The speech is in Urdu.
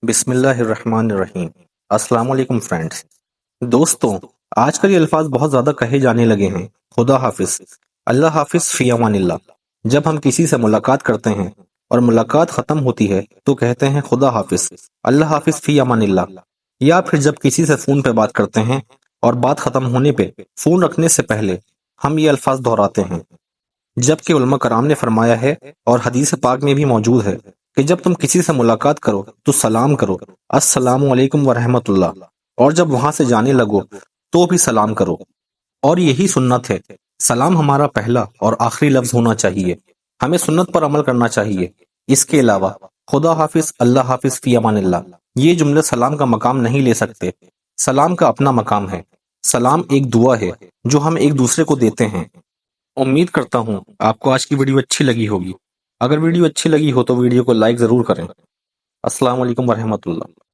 بسم اللہ الرحمن الرحیم۔ السلام علیکم فرینڈز۔ دوستوں، آج کل یہ الفاظ بہت زیادہ کہے جانے لگے ہیں۔ خدا حافظ، اللہ حافظ، فی امان اللہ۔ جب ہم کسی سے ملاقات کرتے ہیں اور ملاقات ختم ہوتی ہے تو کہتے ہیں خدا حافظ، اللہ حافظ، فی امان اللہ۔ یا پھر جب کسی سے فون پہ بات کرتے ہیں اور بات ختم ہونے پہ فون رکھنے سے پہلے ہم یہ الفاظ دہراتے ہیں، جبکہ علماء کرام نے فرمایا ہے اور حدیث پاک میں بھی موجود ہے کہ جب تم کسی سے ملاقات کرو تو سلام کرو، السلام علیکم ورحمۃ اللہ، اور جب وہاں سے جانے لگو تو بھی سلام کرو۔ اور یہی سنت ہے، سلام ہمارا پہلا اور آخری لفظ ہونا چاہیے۔ ہمیں سنت پر عمل کرنا چاہیے۔ اس کے علاوہ خدا حافظ، اللہ حافظ، فی امان اللہ یہ جملے سلام کا مقام نہیں لے سکتے۔ سلام کا اپنا مقام ہے۔ سلام ایک دعا ہے جو ہم ایک دوسرے کو دیتے ہیں۔ امید کرتا ہوں آپ کو آج کی ویڈیو اچھی لگی ہوگی۔ اگر ویڈیو اچھی لگی ہو تو ویڈیو کو لائک ضرور کریں۔ السلام علیکم ورحمۃ اللہ۔